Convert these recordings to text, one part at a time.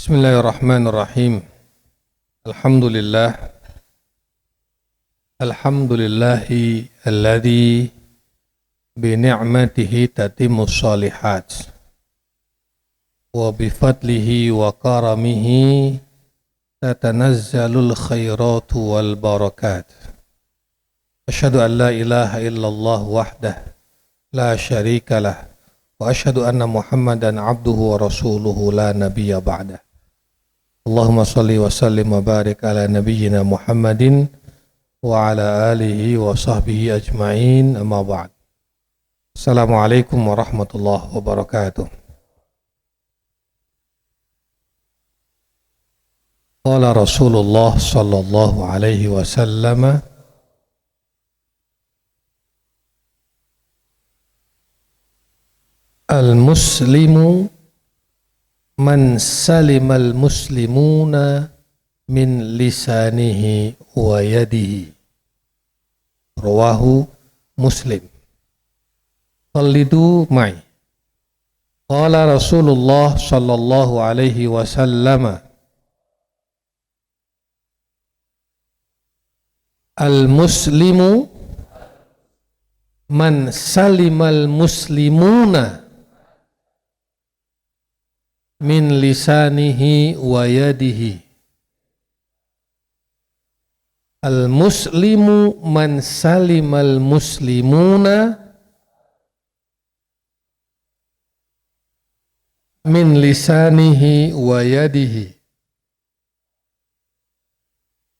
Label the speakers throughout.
Speaker 1: Bismillahirrahmanirrahim. Alhamdulillah. Alhamdulillahi alladhi bi ni'matihi tatimmus shalihat wa bi fadlihi wa karamihi tatanazzalul khairatu wal barakat. Asyhadu an la ilaha illallah wahdah la syarika lah wa asyhadu anna Muhammadan abduhu wa rasuluhu la nabiyya ba'dah. Allahumma salli wa sallim wa barik ala nabiyyina Muhammadin wa ala alihi wa sahbihi ajma'in, amma ba'd. Assalamualaikum warahmatullahi wabarakatuh. Qala Rasulullah sallallahu alaihi wasallam, al-muslimu man salimal muslimuna min lisanihi wa yadihi. Rawahu Muslim. Qallidu ma'i. Qala Rasulullah sallallahu alaihi wasallam, al-muslimu man salimal muslimuna min lisanihi wa yadihi. Al-muslimu man salimal muslimuna min lisanihi wa yadihi.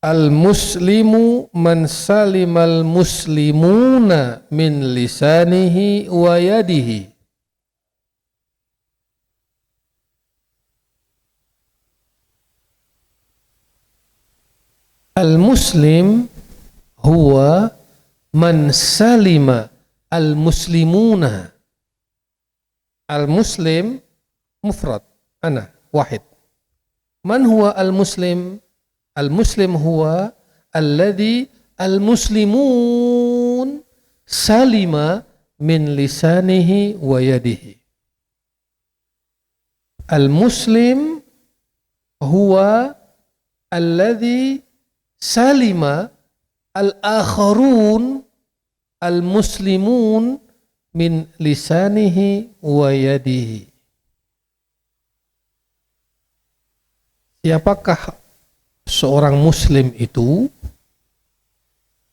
Speaker 1: Al-muslimu man salimal muslimuna min lisanihi wa yadihi. Al-muslim huwa man salima al-muslimuna. Al-muslim mufrad, ana wahid. Man huwa al-muslim? Al-muslim huwa alladhi al-muslimun salima min lisanihi wa yadihi. Al-muslim huwa alladhi salima al-akharun al-muslimun min lisanihi wa yadihi. Siapakah seorang muslim itu?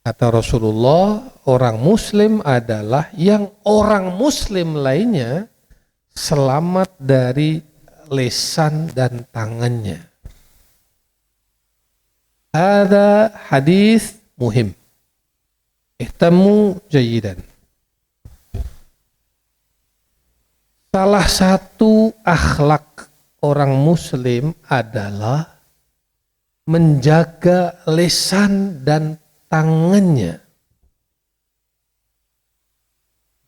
Speaker 1: Kata Rasulullah, orang muslim adalah yang orang muslim lainnya selamat dari lisan dan tangannya. Ada hadis muhim. Ihtamu jayidan. Salah satu akhlak orang muslim adalah menjaga lisan dan tangannya.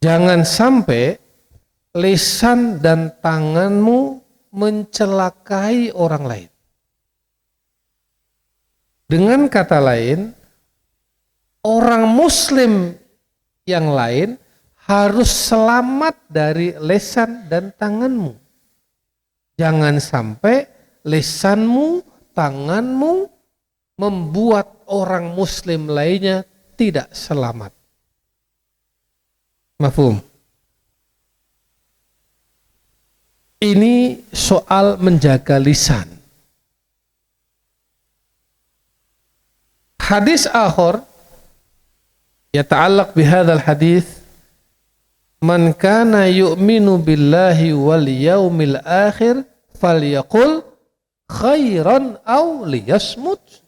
Speaker 1: Jangan sampai lisan dan tanganmu mencelakai orang lain. Dengan kata lain, orang muslim yang lain harus selamat dari lisan dan tanganmu. Jangan sampai lisanmu, tanganmu membuat orang muslim lainnya tidak selamat. Mafhum? Ini soal menjaga lisan. Hadis akhir yata'allaq bihadzal hadis, man kana yu'minu billahi wal yaumil akhir falyaqul khairan aw liyasmut.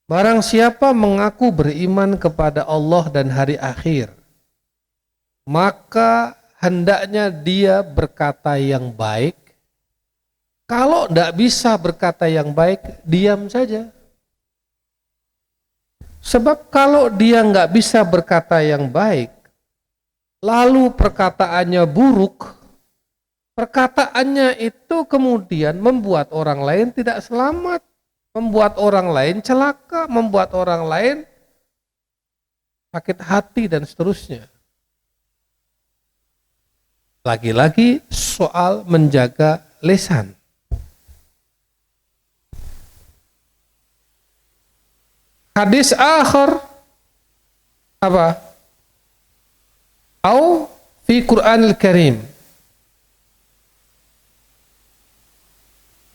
Speaker 1: Barang siapa mengaku beriman kepada Allah dan hari akhir, maka hendaknya dia berkata yang baik. Kalau tidak bisa berkata yang baik, diam saja. Sebab kalau dia nggak bisa berkata yang baik, lalu perkataannya buruk, perkataannya itu kemudian membuat orang lain tidak selamat, membuat orang lain celaka, membuat orang lain sakit hati dan seterusnya. Lagi-lagi soal menjaga lisan. Hadis akhar apa? Au fi Qur'anil Karim.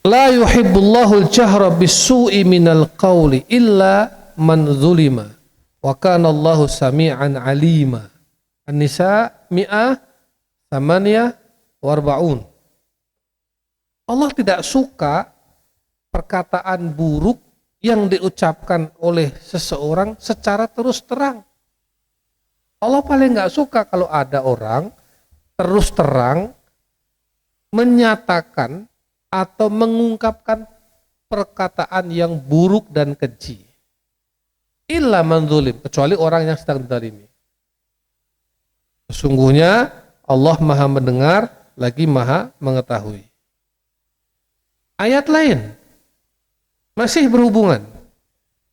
Speaker 1: La yuhibbullahu al-jahra bis-su'i minal qawli illa man zulima wa kana Allahu sami'an alima. An-Nisa 148. Allah tidak suka perkataan buruk yang diucapkan oleh seseorang secara terus terang. Allah paling nggak suka kalau ada orang terus terang menyatakan atau mengungkapkan perkataan yang buruk dan keji. Illa man zulim, kecuali orang yang sedang dizalimi. Sesungguhnya Allah Maha mendengar lagi Maha mengetahui. Ayat lain masih berhubungan.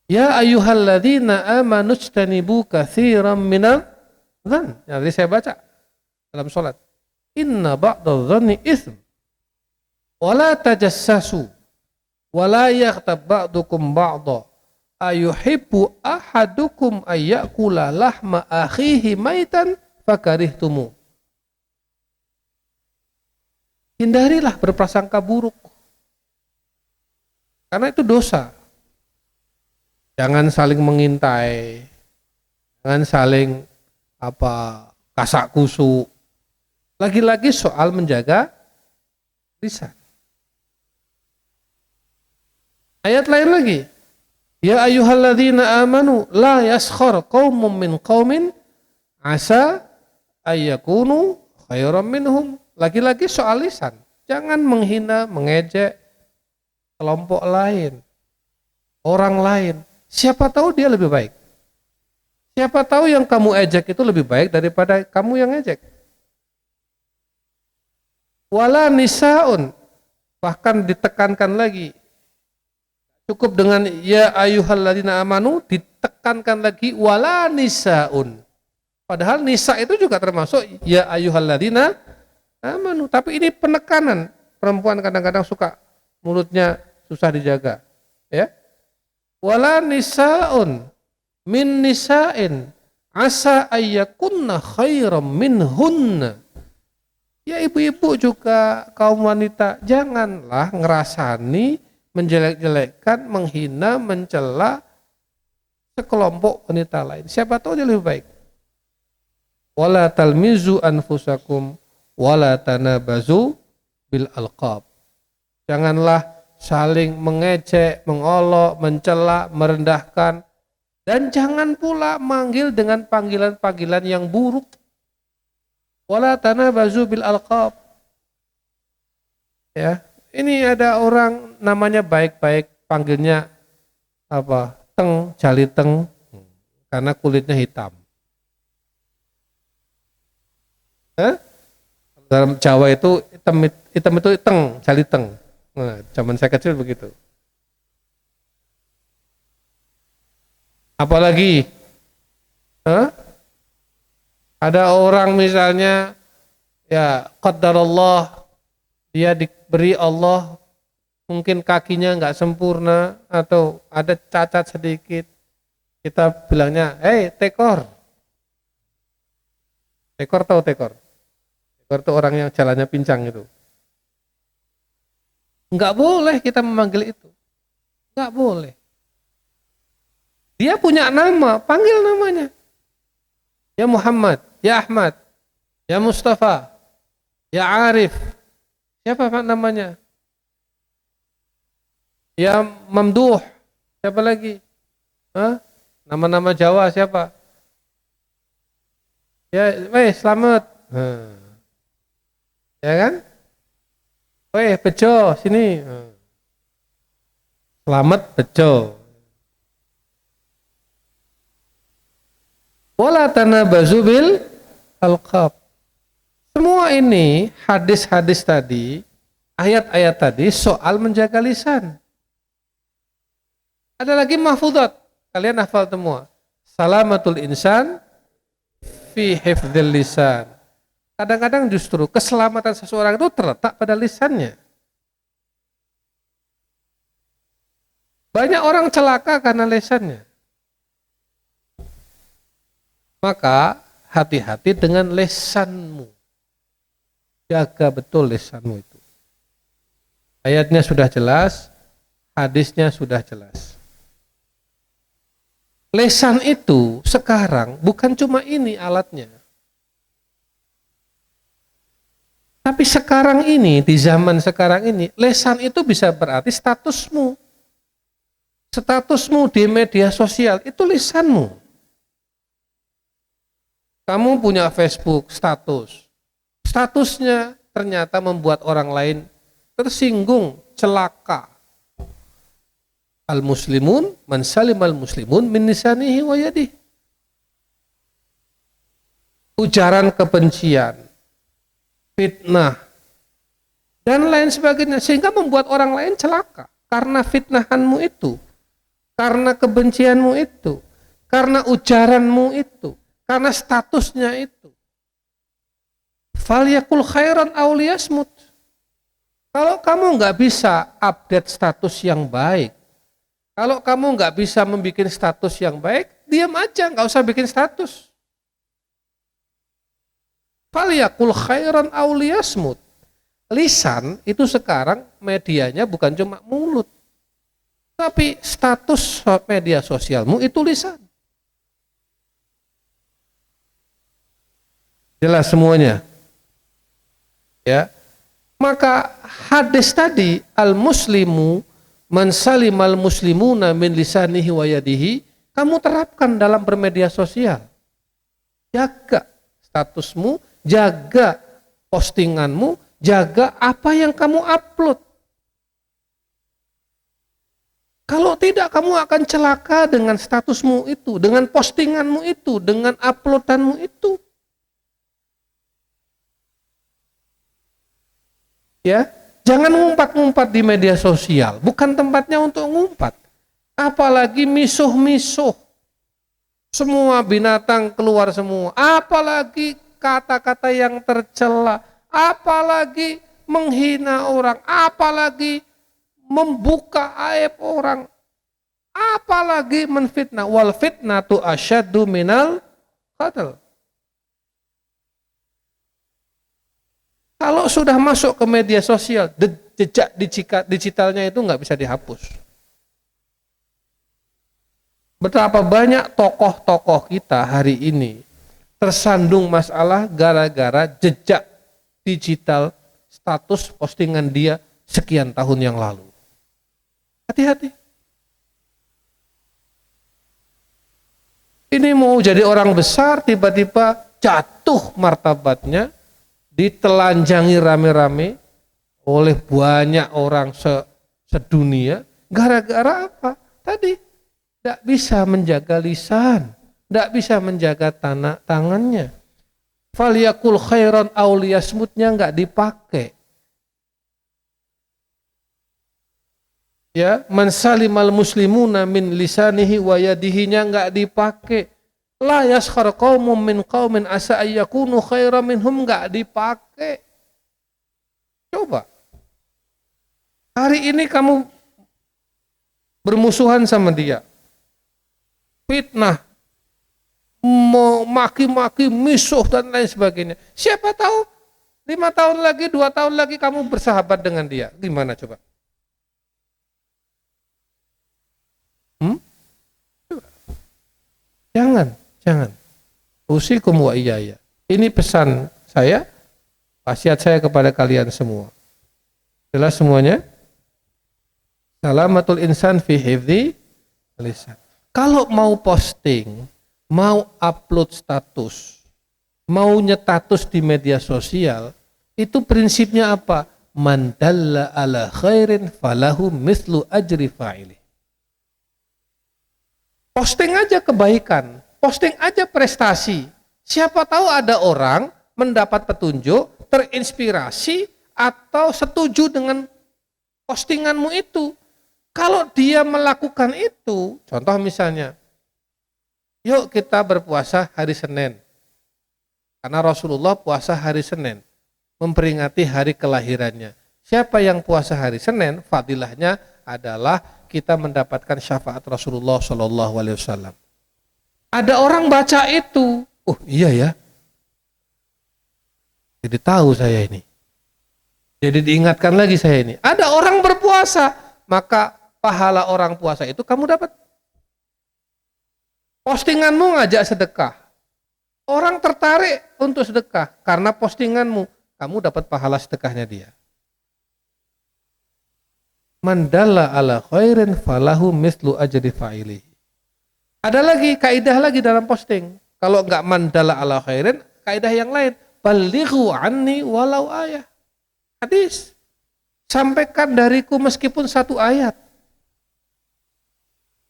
Speaker 1: Ya ayyuhalladzina amanu ijtanibu katsiran minadh dzann. Yang tadi saya baca dalam salat. Inna ba'dadh dzanni itsm. Wala tajassasu wala yaghtab ba'dukum ba'dha ayuhibbu ahadukum ayyakula lahma akhihi maitan fakarihtumu. Hindarilah berprasangka buruk karena itu dosa. Jangan saling mengintai, jangan saling kasak kusuk. Lagi-lagi soal menjaga lisan. Ayat lain lagi. Ya ayyuhalladzina amanu la yaskhar qaumun min qaumin asa ayyakunu khairan minhum. Lagi-lagi soal lisan. Jangan menghina, mengejek kelompok lain, orang lain. Siapa tahu dia lebih baik. Siapa tahu yang kamu ejek itu lebih baik daripada kamu yang ejek. Wala nisaun, bahkan ditekankan lagi. Cukup dengan ya ayyuhalladzina amanu, ditekankan lagi wala nisaun. Padahal nisa itu juga termasuk ya ayyuhalladzina amanu. Tapi ini penekanan. Perempuan kadang-kadang suka mulutnya susah dijaga. Ya. Wala nisaun min nisain asa ayyakunna khairam minhunna. Ya ibu-ibu juga kaum wanita, janganlah ngerasani menjelek-jelekkan, menghina, mencela sekelompok wanita lain. Siapa tahu dia lebih baik. Wala talmizu anfusakum wala tanabazu bil alqab. Janganlah saling mengejek, mengolok, mencela, merendahkan, dan jangan pula manggil dengan panggilan-panggilan yang buruk. Wala tanabazu bil alqab. Ya. Ini ada orang namanya baik-baik, panggilnya Teng, Jali Teng, karena kulitnya hitam. Dalam Jawa itu hitam itu Teng, Jali Teng. Nah, zaman saya kecil begitu. Apalagi, ada orang misalnya, ya qaddarallah, dia diberi Allah mungkin kakinya nggak sempurna atau ada cacat sedikit, kita bilangnya, tekor. Tekor tahu tekor? Tekor itu orang yang jalannya pincang itu. Nggak boleh kita memanggil itu, nggak boleh. Dia punya nama, panggil namanya. Ya Muhammad, ya Ahmad, ya Mustafa, ya Arif. Siapa namanya? Ya Mamduh. Siapa lagi? Nama-nama Jawa siapa? Ya, selamat. Ya kan? Bejo, sini. Selamat Bejo. Wala tanabazu bil alqab. Semua ini hadis-hadis tadi, ayat-ayat tadi soal menjaga lisan. Ada lagi mahfudzat. Kalian hafal semua. Salamatul insan fi hifdzil lisan. Kadang-kadang justru keselamatan seseorang itu terletak pada lisannya. Banyak orang celaka karena lisannya. Maka hati-hati dengan lesanmu. Jaga betul lesanmu itu. Ayatnya sudah jelas, hadisnya sudah jelas. Lesan itu sekarang bukan cuma ini alatnya. Tapi sekarang ini, di zaman sekarang ini, lesan itu bisa berarti statusmu. Statusmu di media sosial itu lisanmu. Kamu punya Facebook status. Statusnya ternyata membuat orang lain tersinggung, celaka. Al-muslimun man salimal muslimun min lisanihi wa yadihi. Ujaran kebencian, fitnah, dan lain sebagainya, sehingga membuat orang lain celaka karena fitnahanmu itu, karena kebencianmu itu, karena ujaranmu itu, karena statusnya itu. Falyakul khairan aw liyasmut. Kalau kamu nggak bisa update status yang baik, kalau kamu nggak bisa membuat status yang baik, diam aja, nggak usah bikin status. Falyakul khairan aw liyasmut. Lisan itu sekarang medianya bukan cuma mulut, tapi status media sosialmu itu lisan. Jelas semuanya. Ya. Maka hadis tadi al-muslimu man salimal muslimuna min lisanihi wa yadihi, kamu terapkan dalam bermedia sosial. Jaga statusmu, jaga postinganmu, jaga apa yang kamu upload. Kalau tidak, kamu akan celaka dengan statusmu itu, dengan postinganmu itu, dengan uploadanmu itu. Ya, jangan ngumpat-ngumpat di media sosial, bukan tempatnya untuk ngumpat. Apalagi misuh-misuh, semua binatang keluar semua. Apalagi kata-kata yang tercela, apalagi menghina orang, apalagi membuka aib orang, apalagi menfitnah. Wal fitnatu asyaddu minal qatl. Kalau sudah masuk ke media sosial, jejak digitalnya itu nggak bisa dihapus. Betapa banyak tokoh-tokoh kita hari ini tersandung masalah gara-gara jejak digital status postingan dia sekian tahun yang lalu. Hati-hati. Ini mau jadi orang besar, tiba-tiba jatuh martabatnya, ditelanjangi rame-rame oleh banyak orang sedunia, gara-gara apa? Tadi tidak bisa menjaga lisan, tidak bisa menjaga tangannya. Falyakul khairan aw liyasmutnya nggak dipakai. Ya, man salimal muslimuna min lisanihi wa yadihinya nggak dipakai. La yaskhar qaumun min qaumin asa ayyakunu khairan minhum, nggak dipakai. Coba. Hari ini kamu bermusuhan sama dia. Fitnah, mau maki-maki, misuh dan lain sebagainya. Siapa tahu 5 tahun lagi, 2 tahun lagi kamu bersahabat dengan dia. Gimana coba? Jangan. Usikum wa iyaya. Ini pesan saya, wasiat saya kepada kalian semua. Jelas semuanya? Salamatul insan fi hifdzi lisan. Kalau mau posting, mau upload status, mau nyetatus di media sosial, itu prinsipnya apa? Man dalla ala khairin falahu mislu ajri fa'ili. Posting aja kebaikan, posting aja prestasi. Siapa tahu ada orang mendapat petunjuk, terinspirasi, atau setuju dengan postinganmu itu. Kalau dia melakukan itu, contoh misalnya, yuk kita berpuasa hari Senin. Karena Rasulullah puasa hari Senin, memperingati hari kelahirannya. Siapa yang puasa hari Senin, fadilahnya adalah kita mendapatkan syafaat Rasulullah SAW. Ada orang baca itu, Oh iya ya, jadi tahu saya ini. Jadi diingatkan lagi saya ini. Ada orang berpuasa, maka pahala orang puasa itu kamu dapat. Postinganmu ngajak sedekah. Orang tertarik untuk sedekah karena postinganmu. Kamu dapat pahala sedekahnya dia. Man dalla ala khairin falahu mislu ajri fa'ili. Ada lagi kaidah lagi dalam posting. Kalau enggak man dalla ala khairin, kaidah yang lain. Balighu anni walau ayah. Hadis. Sampaikan dariku meskipun satu ayat.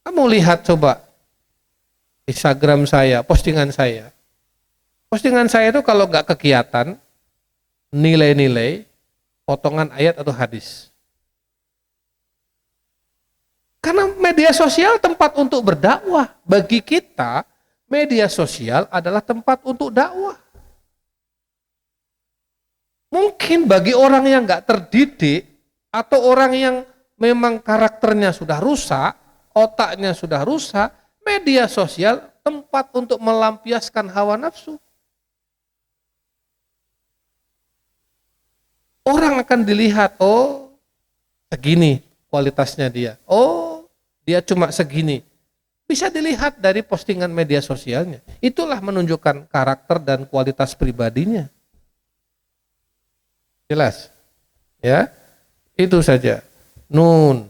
Speaker 1: Kamu lihat coba Instagram saya, postingan saya. Postingan saya itu kalau nggak kegiatan, nilai-nilai, potongan ayat atau hadis. Karena media sosial tempat untuk berdakwah. Bagi kita, media sosial adalah tempat untuk dakwah. Mungkin bagi orang yang nggak terdidik, atau orang yang memang karakternya sudah rusak, otaknya sudah rusak, media sosial tempat untuk melampiaskan hawa nafsu. Orang akan dilihat, oh segini kualitasnya dia, oh dia cuma segini. Bisa dilihat dari postingan media sosialnya. Itulah menunjukkan karakter dan kualitas pribadinya. Jelas? Ya, itu saja. Nun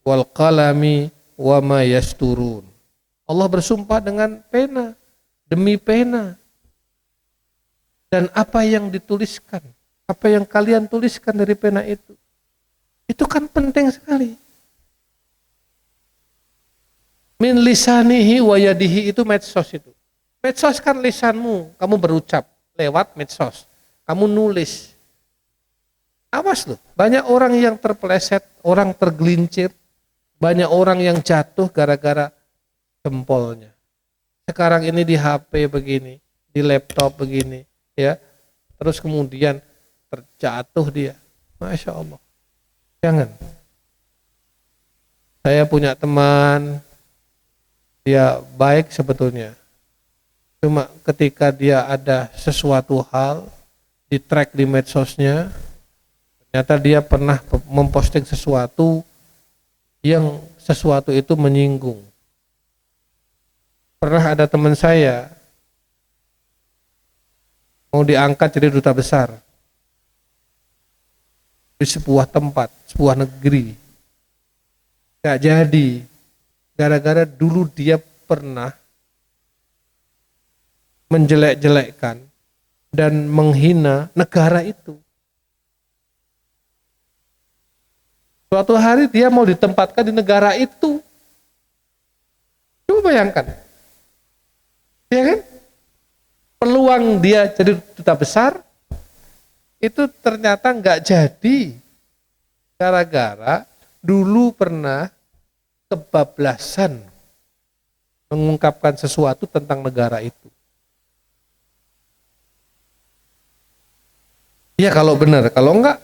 Speaker 1: wal qalami wa ma yasturun. Allah bersumpah dengan pena, demi pena. Dan apa yang dituliskan, apa yang kalian tuliskan dari pena itu kan penting sekali. Min lisanihi wa yadihi itu medsos itu. Medsos kan lisanmu, kamu berucap lewat medsos. Kamu nulis. Awas loh, banyak orang yang terpeleset, orang tergelincir, banyak orang yang jatuh gara-gara jempolnya. Sekarang ini di HP begini, di laptop begini, ya. Terus kemudian terjatuh dia. Masya Allah. Jangan. Saya punya teman, dia baik sebetulnya. Cuma ketika dia ada sesuatu hal di track di medsosnya, ternyata dia pernah memposting sesuatu yang sesuatu itu menyinggung. Pernah ada teman saya mau diangkat jadi duta besar di sebuah tempat, sebuah negeri. Gak jadi, gara-gara dulu dia pernah menjelek-jelekkan dan menghina negara itu. Suatu hari dia mau ditempatkan di negara itu. Coba bayangkan. Ya kan? Peluang dia jadi duta besar itu ternyata nggak jadi gara-gara dulu pernah kebablasan mengungkapkan sesuatu tentang negara itu. Ya kalau benar, kalau enggak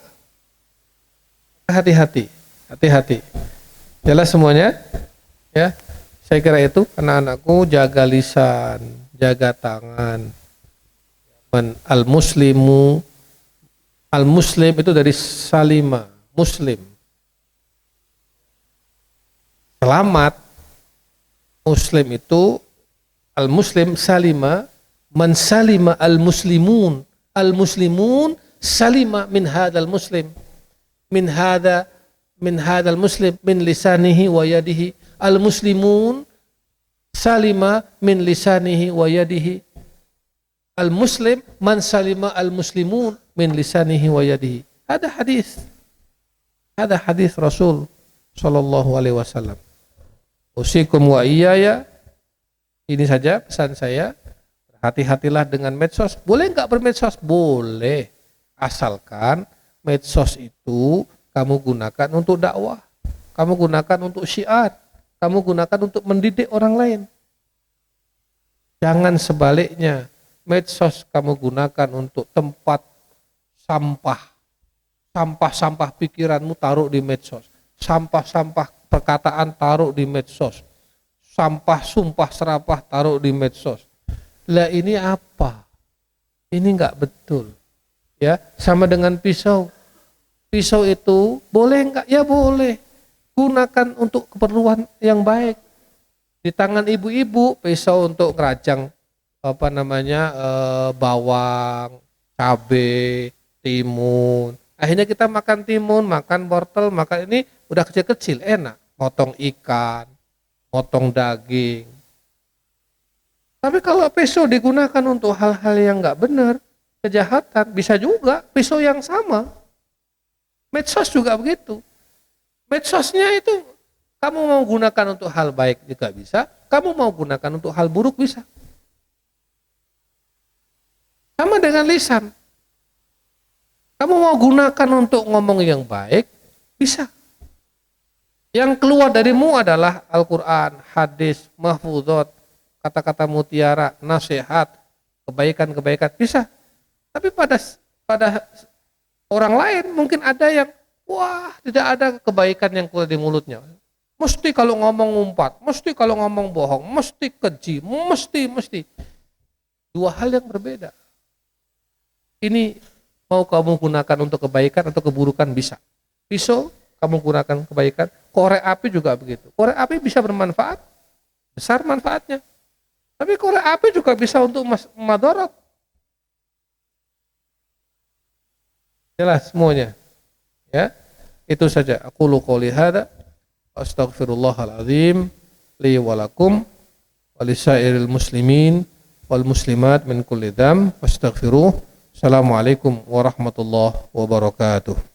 Speaker 1: hati-hati. Jelas semuanya? Ya. Saya kira itu anak-anakku jaga lisan, jaga tangan. Al-muslim itu dari salima, muslim. Selamat. Muslim itu al-muslim salima, man salima al-muslimun. Al-muslimun salima min hadal muslim. Min hadal muslim min lisanihi wa yadihi. Al-muslimun salima min lisanihi wa yadihi. Al-muslim man salima al-muslimun min lisanihi wa yadihi. Ada hadis Rasul sallallahu alaihi wasallam. Usikum wa iyaya. Ini saja pesan saya. Hati-hatilah dengan medsos. Boleh enggak bermedsos? Boleh. Asalkan medsos itu kamu gunakan untuk dakwah. Kamu gunakan untuk syiar. Kamu gunakan untuk mendidik orang lain. Jangan sebaliknya. Medsos kamu gunakan untuk tempat sampah. Sampah-sampah pikiranmu taruh di medsos. Sampah-sampah perkataan taruh di medsos. Sampah sumpah serapah taruh di medsos. Lah ini apa? Ini nggak betul. Ya, sama dengan pisau. Pisau itu boleh nggak? Ya boleh. Gunakan untuk keperluan yang baik. Di tangan ibu-ibu pisau untuk ngerajang bawang, cabai, timun. Akhirnya kita makan timun, makan wortel, makan ini udah kecil-kecil, enak. Motong ikan, motong daging. Tapi kalau pisau digunakan untuk hal-hal yang nggak benar, kejahatan, bisa juga pisau yang sama. Medsos juga begitu. Medsosnya itu kamu mau gunakan untuk hal baik juga bisa, kamu mau gunakan untuk hal buruk bisa. Sama dengan lisan. Kamu mau gunakan untuk ngomong yang baik, bisa. Yang keluar darimu adalah Al-Quran, hadis, mahfudot, kata-kata mutiara, nasihat, kebaikan-kebaikan, bisa. Tapi pada orang lain mungkin ada yang, wah tidak ada kebaikan yang keluar di mulutnya. Mesti kalau ngomong ngumpat, mesti kalau ngomong bohong, mesti keji, mesti. Dua hal yang berbeda. Ini mau kamu gunakan untuk kebaikan atau keburukan bisa. Pisau kamu gunakan kebaikan, korek api juga begitu. Korek api bisa bermanfaat, besar manfaatnya. Tapi korek api juga bisa untuk madarat. Jelas semuanya. Ya, itu saja. Aqulu qouli hadza astaghfirullahal azim li wa lakum wa lisairil muslimin wal muslimat min kulli dzam wastaghfiruh. Assalamualaikum warahmatullahi wabarakatuh.